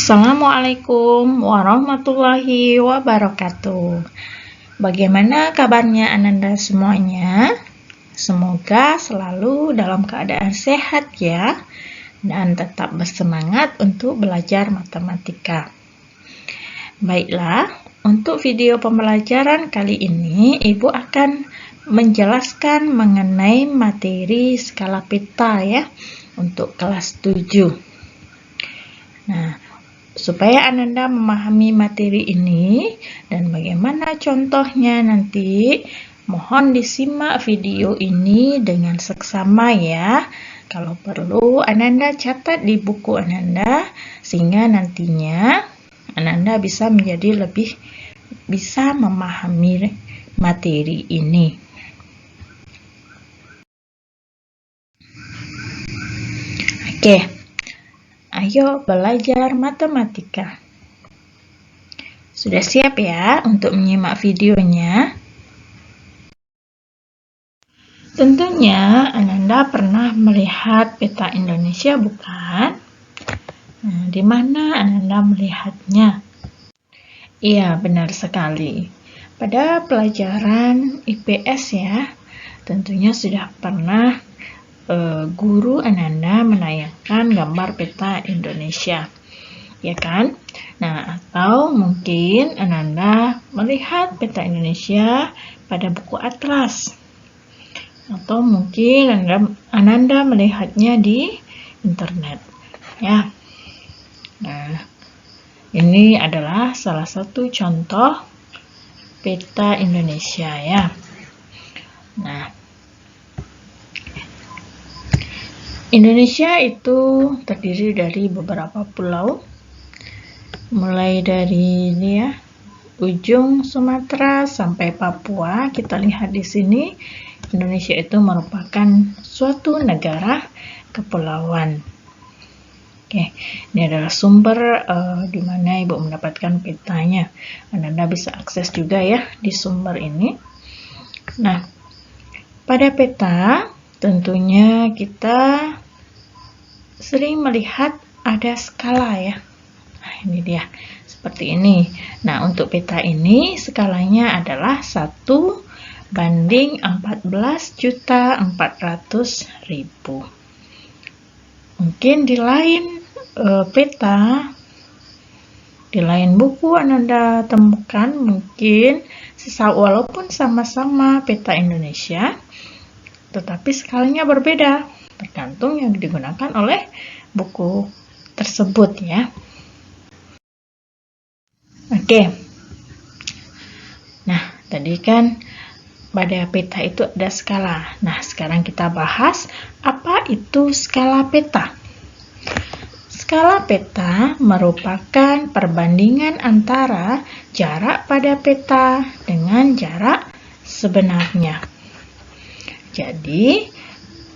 Assalamualaikum warahmatullahi wabarakatuh. Bagaimana kabarnya Ananda semuanya? Semoga selalu dalam keadaan sehat ya, dan tetap bersemangat untuk belajar matematika. Baiklah, untuk video pembelajaran kali ini Ibu akan menjelaskan mengenai materi skala peta ya, untuk kelas 7. Nah, supaya Ananda memahami materi ini dan bagaimana contohnya nanti, mohon disimak video ini dengan seksama ya. Kalau perlu, Ananda catat di buku Ananda, sehingga nantinya Ananda bisa menjadi lebih bisa memahami materi ini. Oke. Ayo belajar matematika. Sudah siap ya untuk menyimak videonya? Tentunya Ananda pernah melihat peta Indonesia bukan? Nah, di mana Ananda melihatnya? Iya, benar sekali. Pada pelajaran IPS ya, tentunya sudah pernah guru Ananda menayangkan gambar peta Indonesia, ya kan? Nah, atau mungkin Ananda melihat peta Indonesia pada buku atlas, atau mungkin Ananda melihatnya di internet, ya. Nah, ini adalah salah satu contoh peta Indonesia ya. Nah, Indonesia itu terdiri dari beberapa pulau, mulai dari ini ya, ujung Sumatera sampai Papua. Kita lihat di sini, Indonesia itu merupakan suatu negara kepulauan. Oke, ini adalah sumber di mana Ibu mendapatkan petanya. Anda bisa akses juga ya di sumber ini. Nah, pada peta tentunya kita sering melihat ada skala ya. Nah, ini dia, seperti ini. Nah, untuk peta ini skalanya adalah 1:14.400.000. Mungkin di lain peta, di lain buku Anda temukan mungkin walaupun sama-sama peta Indonesia, tetapi skalanya berbeda, tergantung yang digunakan oleh buku tersebut ya. Oke. Nah, tadi kan pada peta itu ada skala. Nah, sekarang kita bahas apa itu skala peta. Skala peta merupakan perbandingan antara jarak pada peta dengan jarak sebenarnya. Jadi,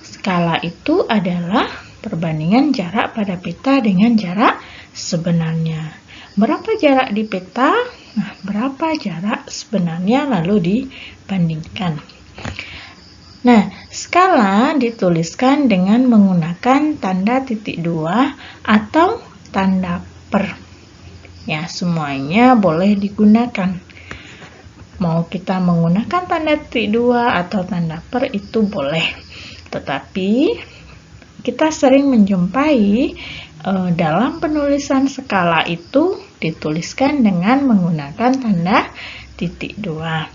skala itu adalah perbandingan jarak pada peta dengan jarak sebenarnya. Berapa jarak di peta? Nah, berapa jarak sebenarnya lalu dibandingkan. Nah, skala dituliskan dengan menggunakan tanda titik dua atau tanda per. Ya, semuanya boleh digunakan. Mau kita menggunakan tanda titik dua atau tanda per itu boleh. Tetapi kita sering menjumpai dalam penulisan skala itu dituliskan dengan menggunakan tanda titik dua.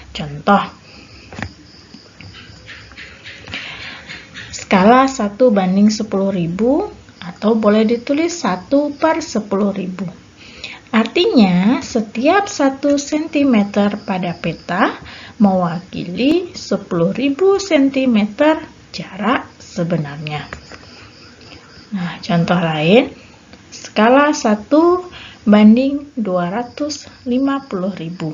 Contoh, skala 1:10.000 atau boleh ditulis 1/10.000. Artinya, setiap 1 cm pada peta mewakili 10.000 cm jarak sebenarnya. Nah, contoh lain, skala 1:250.000.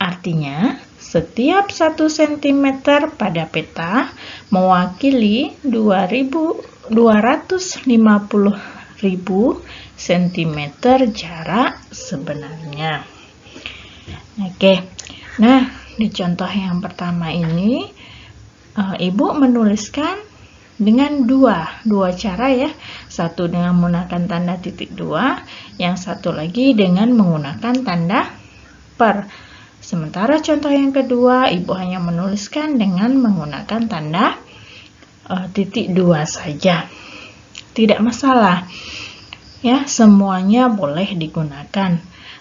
Artinya, setiap 1 cm pada peta mewakili 250.000 cm jarak sebenarnya. Oke, nah di contoh yang pertama ini Ibu menuliskan dengan dua cara ya. Satu dengan menggunakan tanda titik dua, yang satu lagi dengan menggunakan tanda per. Sementara contoh yang kedua, Ibu hanya menuliskan dengan menggunakan tanda titik dua saja. Tidak masalah. Ya, semuanya boleh digunakan.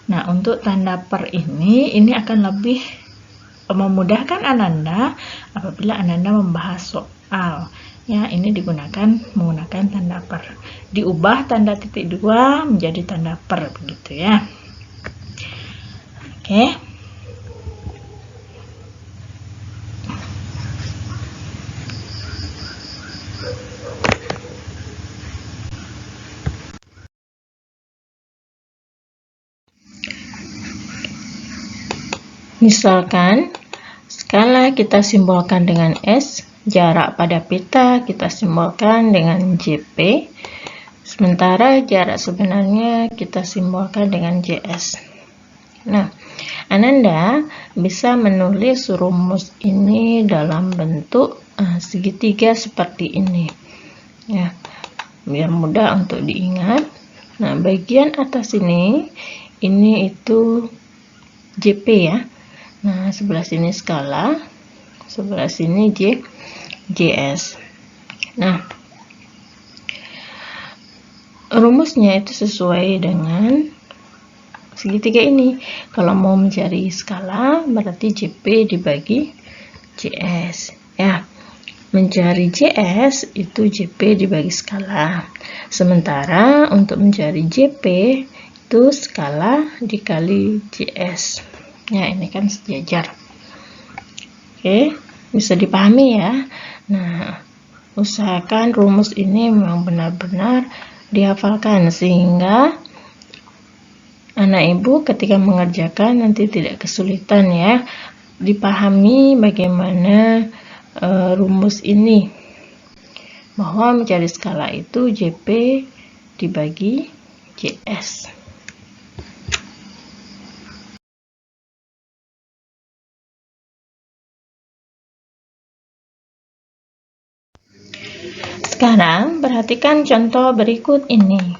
Nah, untuk tanda per ini akan lebih memudahkan Ananda apabila Ananda membahas soal. Ya, ini digunakan menggunakan tanda per. Diubah tanda titik dua menjadi tanda per begitu ya. Oke. Misalkan skala kita simbolkan dengan S, jarak pada peta kita simbolkan dengan JP, sementara jarak sebenarnya kita simbolkan dengan JS. Nah, Ananda bisa menulis rumus ini dalam bentuk segitiga seperti ini. Ya, biar mudah untuk diingat. Nah, bagian atas ini itu JP ya. Nah, sebelah sini skala, sebelah sini JS. Nah, rumusnya itu sesuai dengan segitiga ini. Kalau mau mencari skala, berarti JP dibagi JS. Ya, mencari JS itu JP dibagi skala. Sementara untuk mencari JP itu skala dikali JS. Ya, ini kan sejajar. Oke, bisa dipahami ya. Nah, usahakan rumus ini memang benar-benar dihafalkan sehingga anak ibu ketika mengerjakan nanti tidak kesulitan ya. Dipahami bagaimana rumus ini, bahwa mencari skala itu JP dibagi JS. Sekarang perhatikan contoh berikut ini.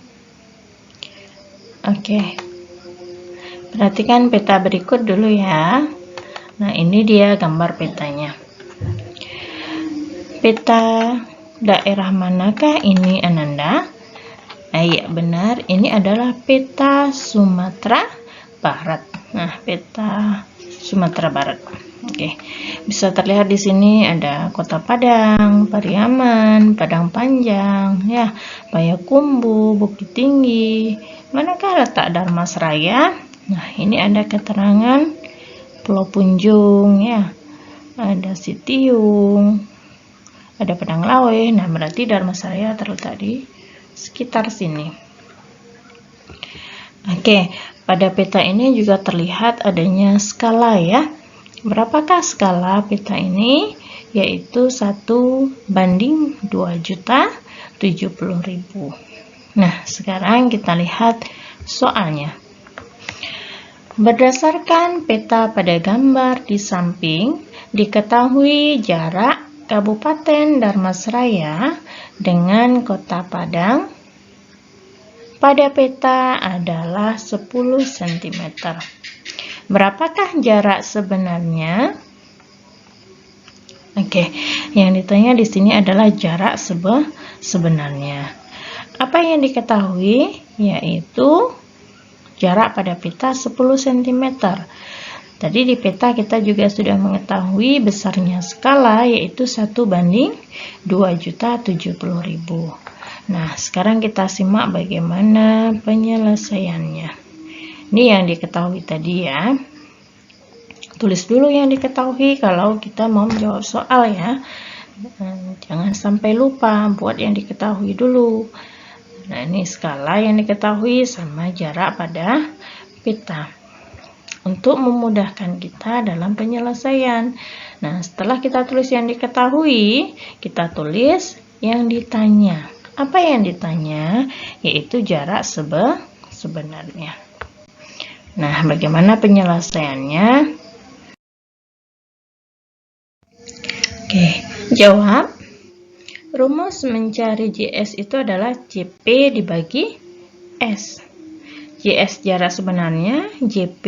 Oke, perhatikan peta berikut dulu ya. Nah, ini dia gambar petanya. Peta daerah manakah ini Ananda? Iya benar, ini adalah peta Sumatera Barat. Nah, peta Sumatera Barat. Oke, bisa terlihat di sini ada Kota Padang, Pariaman, Padang Panjang, ya, Payakumbuh, Bukit Tinggi. Manakah letak Dharmasraya? Nah, ini ada keterangan Pulau Punjung, ya, ada Sitiung, ada Padang Lawe. Nah, berarti Dharmasraya terletak di sekitar sini. Oke, pada peta ini juga terlihat adanya skala ya. Berapakah skala peta ini? Yaitu 1:2.070.000. Nah, sekarang kita lihat soalnya. Berdasarkan peta pada gambar di samping, diketahui jarak Kabupaten Dharmasraya dengan Kota Padang pada peta adalah 10 cm. Berapakah jarak sebenarnya? Oke, yang ditanya di sini adalah jarak sebenarnya. Apa yang diketahui? Yaitu jarak pada peta 10 cm. Tadi di peta kita juga sudah mengetahui besarnya skala yaitu 1:2.070.000. Nah, sekarang kita simak bagaimana penyelesaiannya. Ini yang diketahui tadi ya. Tulis dulu yang diketahui kalau kita mau menjawab soal ya. Jangan sampai lupa, buat yang diketahui dulu. Nah, ini skala yang diketahui sama jarak pada peta. Untuk memudahkan kita dalam penyelesaian. Nah, setelah kita tulis yang diketahui, kita tulis yang ditanya. Apa yang ditanya? Yaitu jarak sebenarnya. Nah, bagaimana penyelesaiannya? Oke, jawab. Rumus mencari JS itu adalah JP dibagi S. JS jarak sebenarnya, JP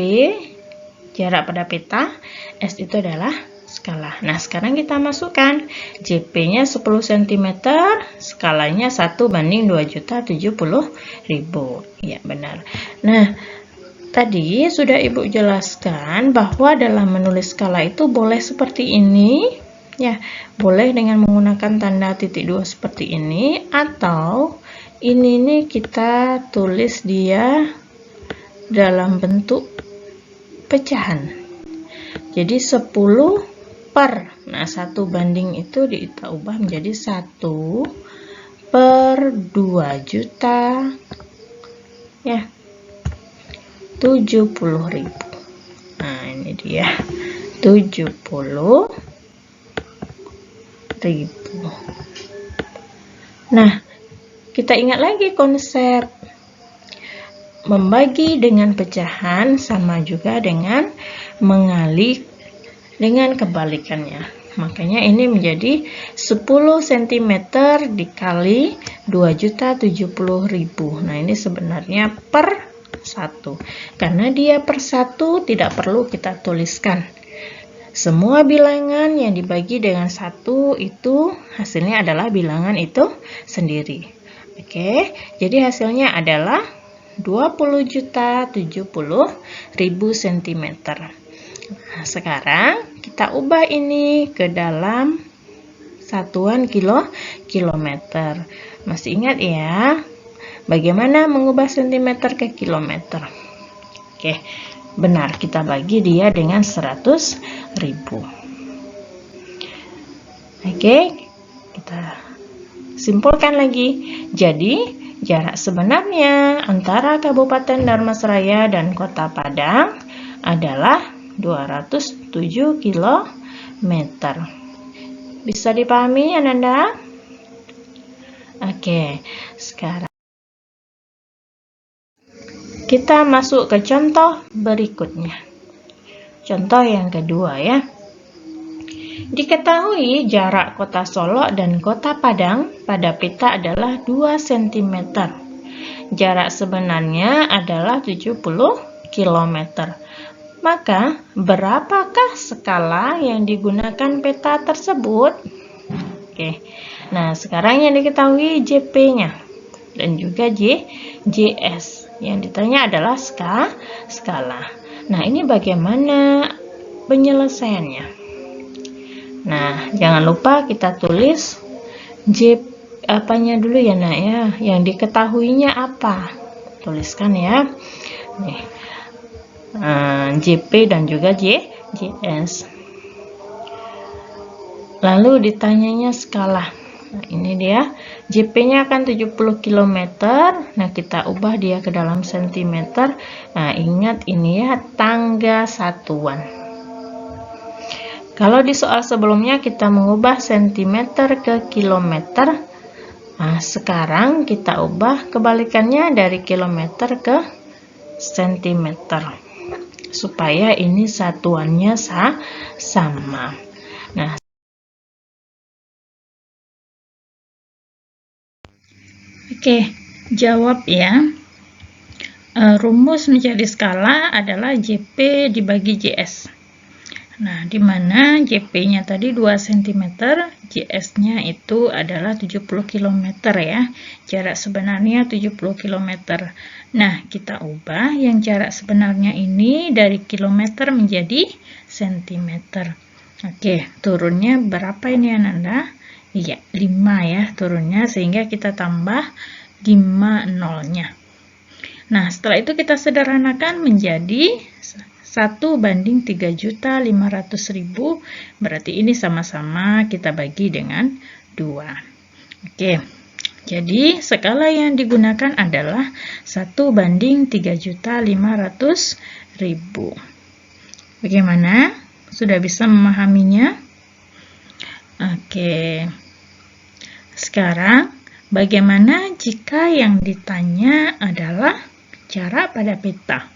jarak pada peta, S itu adalah skala. Nah, sekarang kita masukkan JP-nya 10 cm, skalanya 1/2.070.000. Ya, benar. Nah, tadi sudah Ibu jelaskan bahwa dalam menulis skala itu boleh seperti ini. Ya, boleh dengan menggunakan tanda titik 2 seperti ini, atau ini nih kita tulis dia dalam bentuk pecahan. Jadi 10 per. Nah, 1 banding itu kita ubah menjadi 1 per 2 juta. Ya. 70.000. Nah, ini dia. 70.000. Nah, kita ingat lagi konsep membagi dengan pecahan sama juga dengan mengali dengan kebalikannya. Makanya ini menjadi 10 cm dikali 2.070.000. Nah, ini sebenarnya per 1. Karena dia per 1 tidak perlu kita tuliskan. Semua bilangan yang dibagi dengan 1 itu hasilnya adalah bilangan itu sendiri. Oke, jadi hasilnya adalah 20.070.000 cm. Nah, sekarang kita ubah ini ke dalam satuan kilometer. Masih ingat ya, bagaimana mengubah cm ke kilometer? Oke, benar, kita bagi dia dengan 100.000. Oke, kita simpulkan lagi. Jadi, jarak sebenarnya antara Kabupaten Dharmasraya dan Kota Padang adalah 207 km. Bisa dipahami, Ananda? Oke, sekarang kita masuk ke contoh berikutnya. Contoh yang kedua ya. Diketahui jarak Kota Solok dan Kota Padang pada peta adalah 2 cm. Jarak sebenarnya adalah 70 km. Maka, berapakah skala yang digunakan peta tersebut? Oke. Nah, sekarang yang diketahui JP-nya dan juga JS. Yang ditanya adalah skala. Nah, ini bagaimana penyelesaiannya? Nah, jangan lupa kita tulis apanya dulu ya, Nak ya. Yang diketahuinya apa? Tuliskan ya. Nih. JP dan juga JS. Lalu ditanyanya skala. Nah, ini dia. JP-nya akan 70 km. Nah, kita ubah dia ke dalam cm. Nah, ingat ini ya, tangga satuan. Kalau di soal sebelumnya kita mengubah cm ke kilometer. Nah, sekarang kita ubah kebalikannya dari kilometer ke cm. Supaya ini satuannya sama. Nah, oke, jawab ya. Rumus mencari skala adalah JP dibagi JS. Nah, di mana JP-nya tadi 2 cm, JS-nya itu adalah 70 km ya. Jarak sebenarnya 70 km. Nah, kita ubah yang jarak sebenarnya ini dari kilometer menjadi cm. Oke, turunnya berapa ini Ananda? Iya, 5 ya turunnya, sehingga kita tambah 5 nolnya. Nah, setelah itu kita sederhanakan menjadi 1/3.500.000, berarti ini sama-sama kita bagi dengan 2. Oke, jadi skala yang digunakan adalah 1/3.500.000. Bagaimana? Sudah bisa memahaminya? Oke, sekarang bagaimana jika yang ditanya adalah jarak pada peta?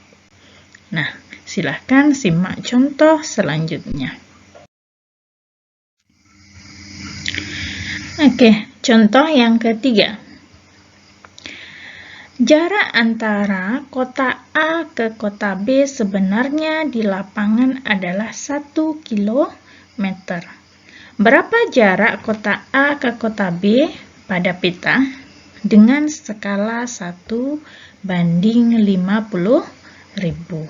Nah, silahkan simak contoh selanjutnya. Oke, Contoh yang ketiga. Jarak antara kota A ke kota B sebenarnya di lapangan adalah 1 kilometer. Berapa jarak kota A ke kota B pada peta dengan skala 1:50.000?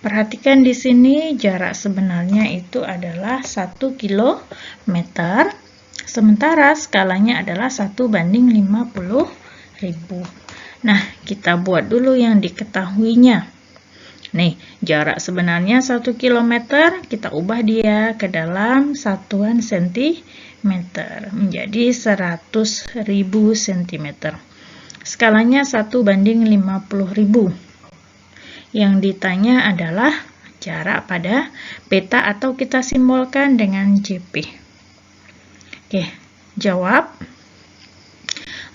Perhatikan di sini jarak sebenarnya itu adalah 1 kilometer, sementara skalanya adalah 1:50.000. Nah, kita buat dulu yang diketahuinya. Nih, jarak sebenarnya 1 km, kita ubah dia ke dalam satuan sentimeter, menjadi 100.000 cm. Skalanya 1:50.000. Yang ditanya adalah jarak pada peta atau kita simbolkan dengan JP. Oke, jawab.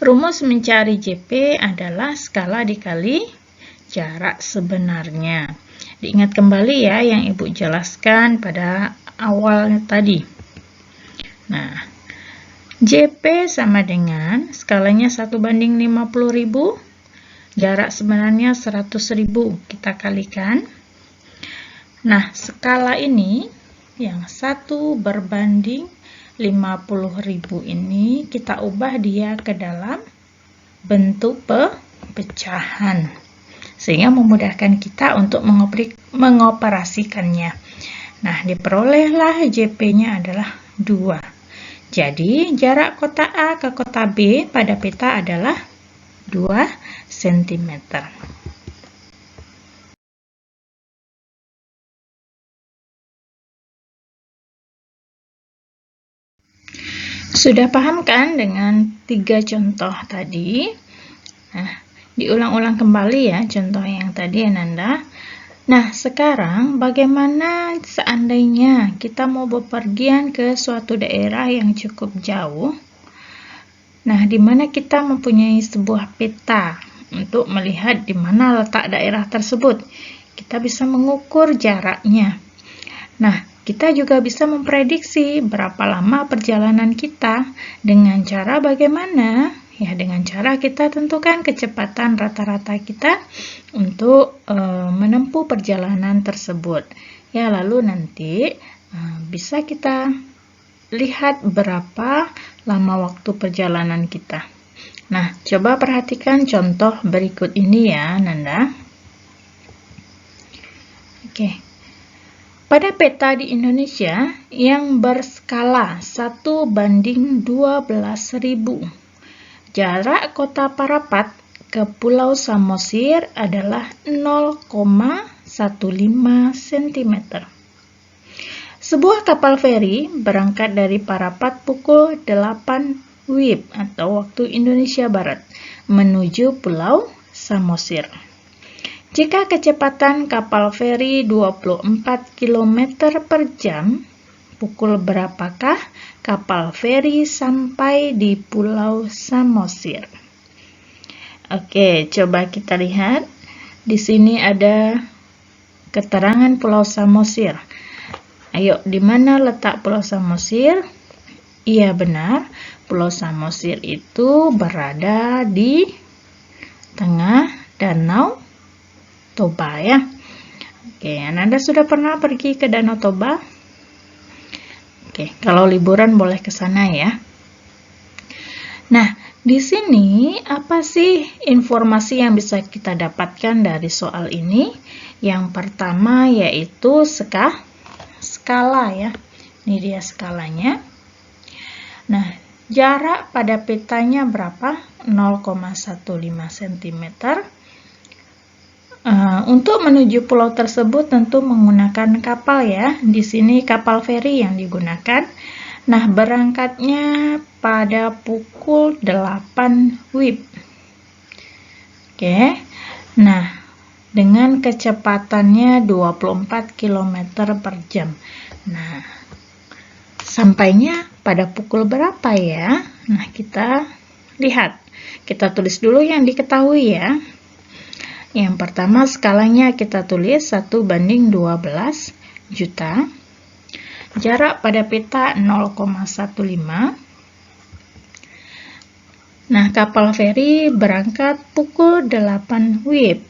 Rumus mencari JP adalah skala dikali jarak sebenarnya. Diingat kembali ya yang Ibu jelaskan pada awal tadi. Nah, JP sama dengan skalanya 1:50.000, jarak sebenarnya 100.000. Kita kalikan. Nah, skala ini yang 1:50.000 ini kita ubah dia ke dalam bentuk pecahan sehingga memudahkan kita untuk mengoperasikannya. Nah, diperolehlah JP-nya adalah 2. Jadi, jarak kota A ke kota B pada peta adalah 2 cm. Sudah paham kan dengan 3 contoh tadi? Nah, diulang-ulang kembali ya contoh yang tadi Ananda. Nah, sekarang bagaimana seandainya kita mau bepergian ke suatu daerah yang cukup jauh? Nah, di mana kita mempunyai sebuah peta untuk melihat di mana letak daerah tersebut. Kita bisa mengukur jaraknya. Nah, kita juga bisa memprediksi berapa lama perjalanan kita dengan cara bagaimana? Ya, dengan cara kita tentukan kecepatan rata-rata kita untuk menempuh perjalanan tersebut. Ya, lalu nanti bisa kita lihat berapa lama waktu perjalanan kita. Nah, coba perhatikan contoh berikut ini ya, Nanda. Oke. Pada peta di Indonesia yang berskala 1:12.000, jarak kota Parapat ke Pulau Samosir adalah 0,15 cm. Sebuah kapal feri berangkat dari Parapat pukul 8 WIB atau waktu Indonesia Barat menuju Pulau Samosir. Jika kecepatan kapal feri 24 km per jam, pukul berapakah kapal feri sampai di Pulau Samosir? Oke, coba kita lihat. Di sini ada keterangan Pulau Samosir. Ayo, di mana letak Pulau Samosir? Iya benar, Pulau Samosir itu berada di tengah Danau Toba ya. Oke, Anda sudah pernah pergi ke Danau Toba? Oke, kalau liburan boleh ke sana ya. Nah, di sini apa sih informasi yang bisa kita dapatkan dari soal ini? Yang pertama yaitu skala ya. Ini dia skalanya. Nah, jarak pada petanya berapa? 0,15 cm. Untuk menuju pulau tersebut tentu menggunakan kapal ya. Di sini kapal feri yang digunakan. Nah, berangkatnya pada pukul 8 WIB. Oke. Nah, dengan kecepatannya 24 km per jam. Nah, sampainya pada pukul berapa ya? Nah, kita lihat. Kita tulis dulu yang diketahui ya. Yang pertama skalanya kita tulis 1:12 juta. Jarak pada peta 0,15. Nah, kapal feri berangkat pukul 8 WIB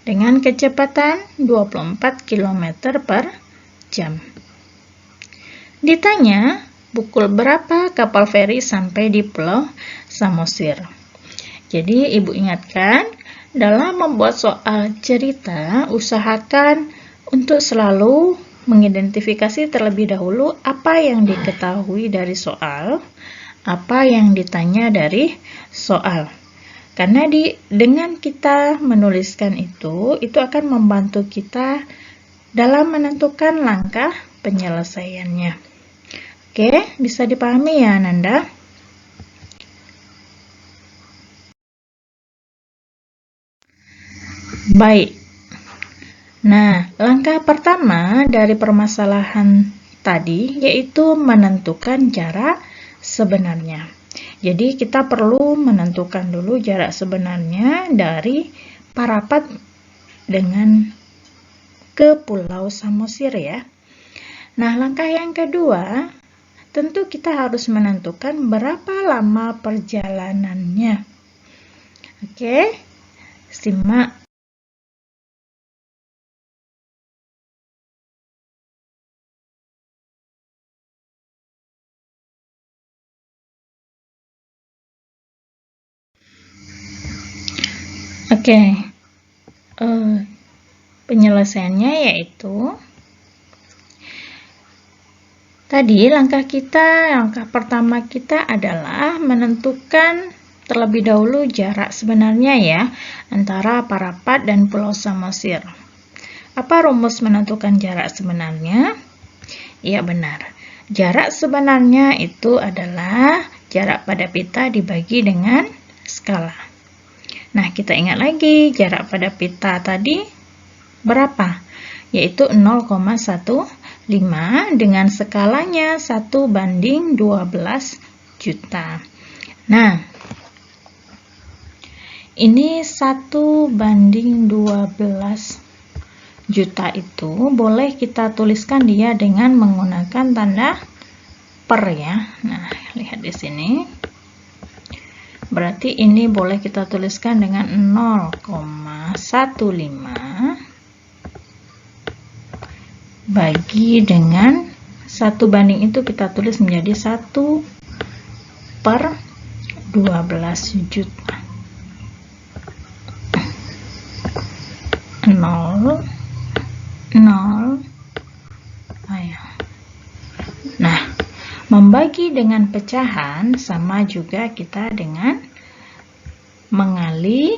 dengan kecepatan 24 km per jam. Ditanya, pukul berapa kapal feri sampai di Pulau Samosir? Jadi, Ibu ingatkan, dalam membuat soal cerita, usahakan untuk selalu mengidentifikasi terlebih dahulu apa yang diketahui dari soal, apa yang ditanya dari soal. Karena dengan kita menuliskan itu akan membantu kita dalam menentukan langkah penyelesaiannya. Oke, bisa dipahami ya, Nanda? Baik. Nah, langkah pertama dari permasalahan tadi yaitu menentukan jarak sebenarnya. Jadi, kita perlu menentukan dulu jarak sebenarnya dari Parapat dengan ke Pulau Samosir ya. Nah, langkah yang kedua, tentu kita harus menentukan berapa lama perjalanannya. Oke, simak. Oke, penyelesaiannya yaitu tadi langkah pertama kita adalah menentukan terlebih dahulu jarak sebenarnya ya antara Parapat dan Pulau Samosir. Apa rumus menentukan jarak sebenarnya? Ya benar. Jarak sebenarnya itu adalah jarak pada pita dibagi dengan skala. Nah, kita ingat lagi jarak pada pita tadi berapa? Yaitu 0,15 dengan skalanya 1:12 juta. Nah, ini 1:12 juta itu boleh kita tuliskan dia dengan menggunakan tanda per ya. Nah, lihat di sini. Berarti ini boleh kita tuliskan dengan 0,15 bagi dengan 1 itu kita tulis menjadi 1/12 juta. 0. Nah, membagi dengan pecahan sama juga kita dengan mengali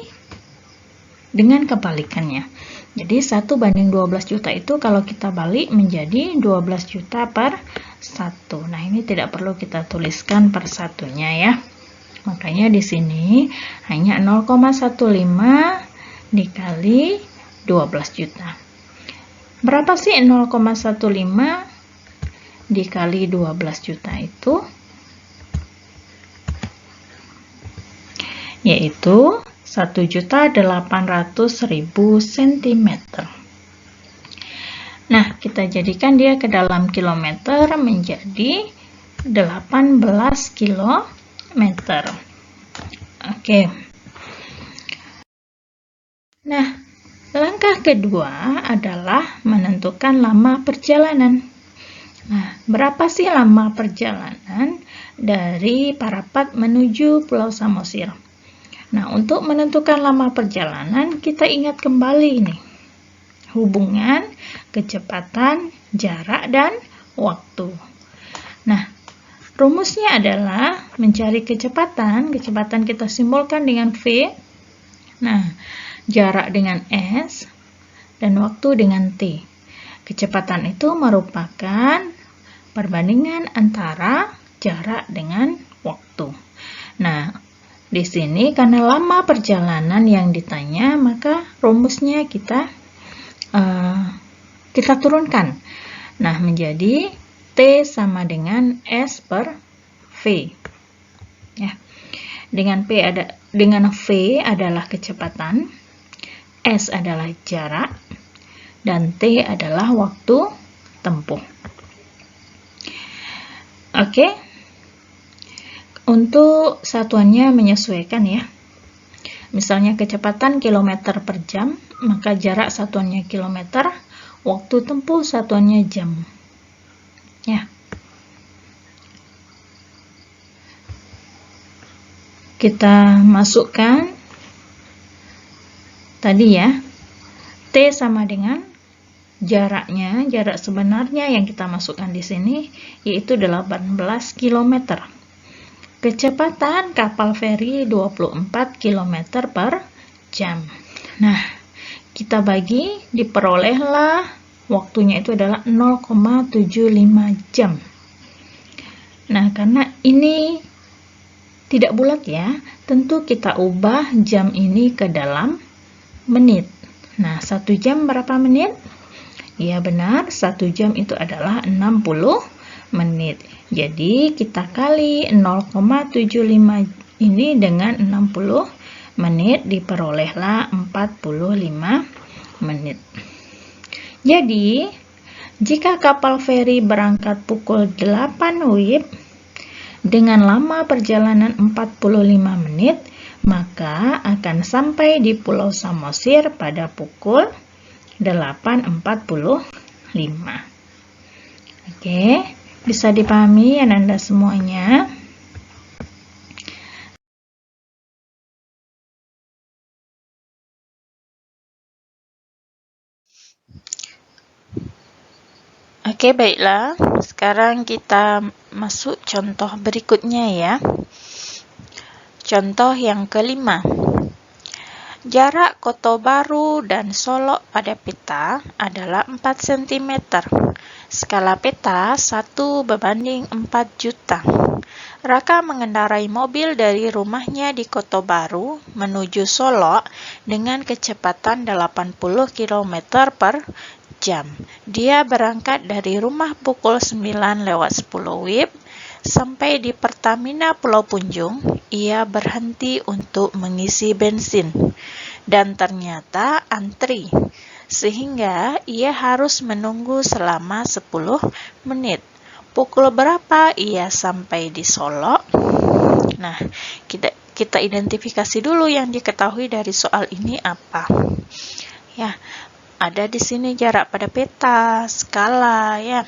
dengan kebalikannya. Jadi 1:12 juta itu kalau kita balik menjadi 12 juta per 1. Nah, ini tidak perlu kita tuliskan per satunya ya. Makanya di sini hanya 0,15 dikali 12 juta. Berapa sih 0,15 dikali 12 juta itu? Yaitu 1.800.000 cm. Nah, kita jadikan dia ke dalam kilometer menjadi 18 kilometer. Oke. Nah, langkah kedua adalah menentukan lama perjalanan. Nah, berapa sih lama perjalanan dari Parapat menuju Pulau Samosir? Nah, untuk menentukan lama perjalanan, kita ingat kembali nih, hubungan, kecepatan, jarak, dan waktu. Nah, rumusnya adalah mencari kecepatan kita simbolkan dengan V, nah, jarak dengan S, dan waktu dengan T. Kecepatan itu merupakan perbandingan antara jarak dengan waktu. Nah, di sini karena lama perjalanan yang ditanya, maka rumusnya kita turunkan. Nah, menjadi T sama dengan S per V. Ya. Dengan V adalah kecepatan, S adalah jarak, dan T adalah waktu tempuh. Oke. Untuk satuannya menyesuaikan ya. Misalnya kecepatan kilometer per jam, maka jarak satuannya kilometer, waktu tempuh satuannya jam. Ya. Kita masukkan tadi ya, T sama dengan jaraknya, jarak sebenarnya yang kita masukkan di sini, yaitu 18 km. Kecepatan kapal feri 24 km per jam. Nah, kita bagi, diperolehlah waktunya itu adalah 0,75 jam. Nah, karena ini tidak bulat ya, tentu kita ubah jam ini ke dalam menit. Nah, 1 jam berapa menit? Ya benar, 1 jam itu adalah 60 menit. Jadi kita kali 0,75 ini dengan 60 menit, diperolehlah 45 menit. Jadi, jika kapal feri berangkat pukul 8 WIB dengan lama perjalanan 45 menit, maka akan sampai di Pulau Samosir pada pukul 8.45. Oke, bisa dipahami Ananda semuanya? Oke, baiklah. Sekarang kita masuk contoh berikutnya ya. Contoh yang kelima. Jarak Kota Baru dan Solok pada peta adalah 4 cm. Skala peta 1:4 juta. Raka mengendarai mobil dari rumahnya di Kota Baru menuju Solok dengan kecepatan 80 km per jam. Dia berangkat dari rumah pukul 9:10 WIB. Sampai di Pertamina Pulau Punjung, ia berhenti untuk mengisi bensin. Dan ternyata antri, sehingga ia harus menunggu selama 10 menit. Pukul berapa ia sampai di Solok? Nah, kita identifikasi dulu yang diketahui dari soal ini apa. Ya, ada di sini jarak pada peta, skala ya,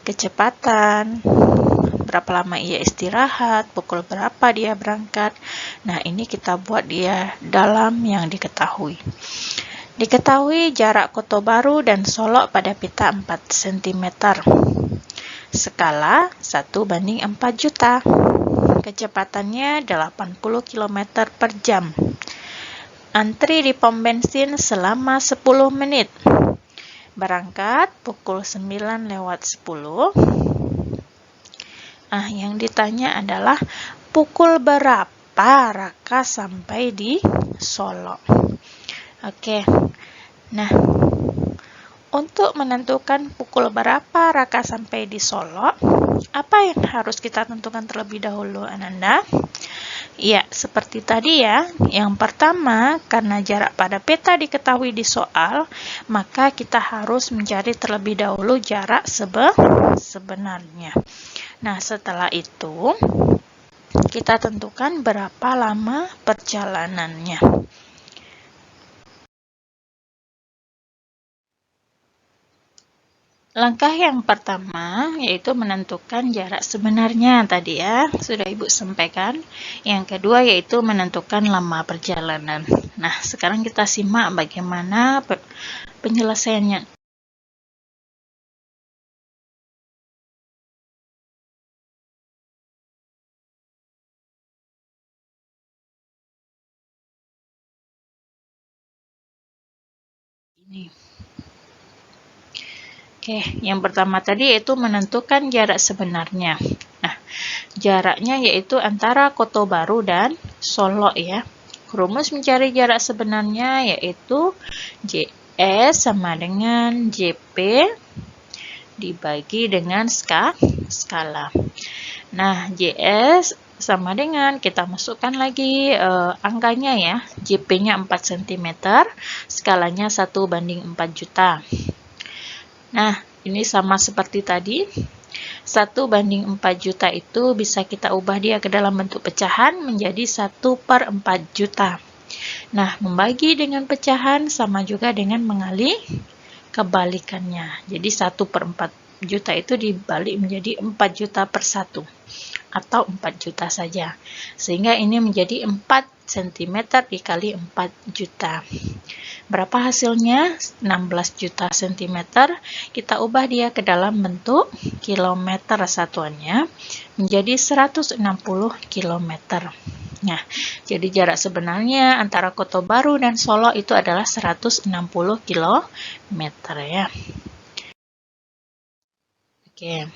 kecepatan, berapa lama ia istirahat, pukul berapa dia berangkat. Nah, ini kita buat dia dalam yang diketahui. Diketahui jarak Kota Baru dan Solok pada peta 4 cm. Skala 1:4 juta. Kecepatannya 80 km per jam. Antri di pom bensin selama 10 menit. Berangkat pukul 9:10. Yang ditanya adalah pukul berapa Raka sampai di Solok. Oke. Nah, untuk menentukan pukul berapa Raka sampai di Solok, apa yang harus kita tentukan terlebih dahulu, Ananda? Ya, seperti tadi ya. Yang pertama, karena jarak pada peta diketahui di soal, maka kita harus mencari terlebih dahulu jarak sebenarnya. Nah, setelah itu, kita tentukan berapa lama perjalanannya. Langkah yang pertama yaitu menentukan jarak sebenarnya tadi ya, sudah Ibu sampaikan. Yang kedua yaitu menentukan lama perjalanan. Nah, sekarang kita simak bagaimana penyelesaiannya. Ini. Oke, yang pertama tadi yaitu menentukan jarak sebenarnya. Nah, jaraknya yaitu antara Kota Baru dan Solok ya. Rumus mencari jarak sebenarnya yaitu JS sama dengan JP dibagi dengan skala. Nah, JS sama dengan, kita masukkan lagi angkanya ya. JP-nya 4 cm, skalanya 1:4 juta. Nah, ini sama seperti tadi. 1/4 juta itu bisa kita ubah dia ke dalam bentuk pecahan menjadi 1/4 juta. Nah, membagi dengan pecahan sama juga dengan mengali kebalikannya. Jadi 1/4 juta itu dibalik menjadi 4 juta per 1 atau 4 juta saja. Sehingga ini menjadi 4 cm dikali 4 juta. Berapa hasilnya? 16 juta cm. Kita ubah dia ke dalam bentuk kilometer satuannya menjadi 160 km. Nah, jadi jarak sebenarnya antara Kota Baru dan Solo itu adalah 160 km ya. Oke.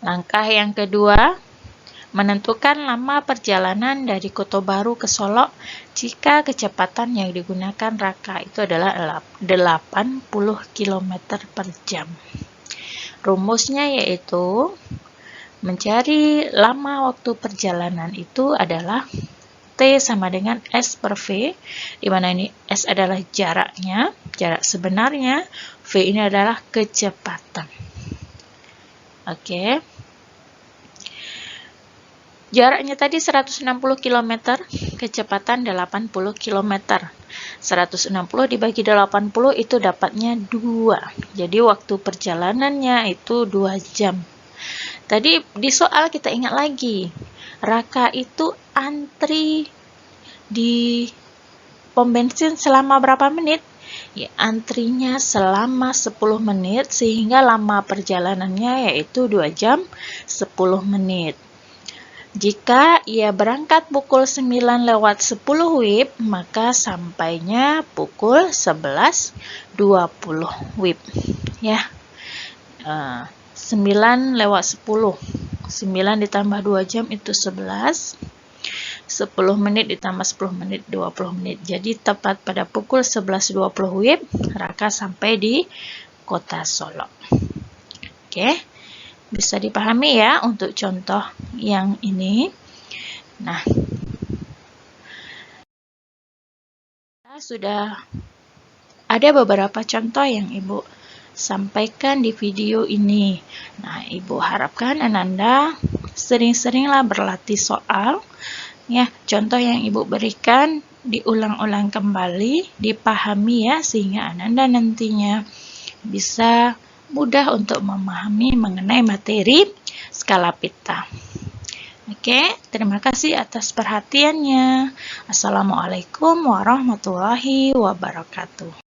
Langkah yang kedua, menentukan lama perjalanan dari Kota Baru ke Solo jika kecepatan yang digunakan Raka itu adalah 80 km per jam. Rumusnya yaitu mencari lama waktu perjalanan itu adalah T sama dengan S per V, di mana ini S adalah jaraknya, jarak sebenarnya, V ini adalah kecepatan. Oke. Jaraknya tadi 160 km, kecepatan 80 km. 160 dibagi 80 itu dapatnya 2. Jadi waktu perjalanannya itu 2 jam. Tadi di soal kita ingat lagi, Raka itu antri di pom bensin selama berapa menit? Ya, antrinya selama 10 menit sehingga lama perjalanannya yaitu 2 jam 10 menit. Jika ia berangkat pukul 9:10 WIB, maka sampainya pukul 11:20 WIB. Ya. 9:10. 9 ditambah 2 jam itu 11. 10 menit ditambah 10 menit 20 menit. Jadi tepat pada pukul 11:20 WIB, Raka sampai di Kota Solo. Oke. Bisa dipahami ya untuk contoh yang ini. Nah, sudah ada beberapa contoh yang Ibu sampaikan di video ini. Nah, Ibu harapkan Ananda sering-seringlah berlatih soal. Ya, contoh yang Ibu berikan diulang-ulang kembali, dipahami ya, sehingga Ananda nantinya bisa mudah untuk memahami mengenai materi skala pita. Oke, terima kasih atas perhatiannya. Assalamualaikum warahmatullahi wabarakatuh.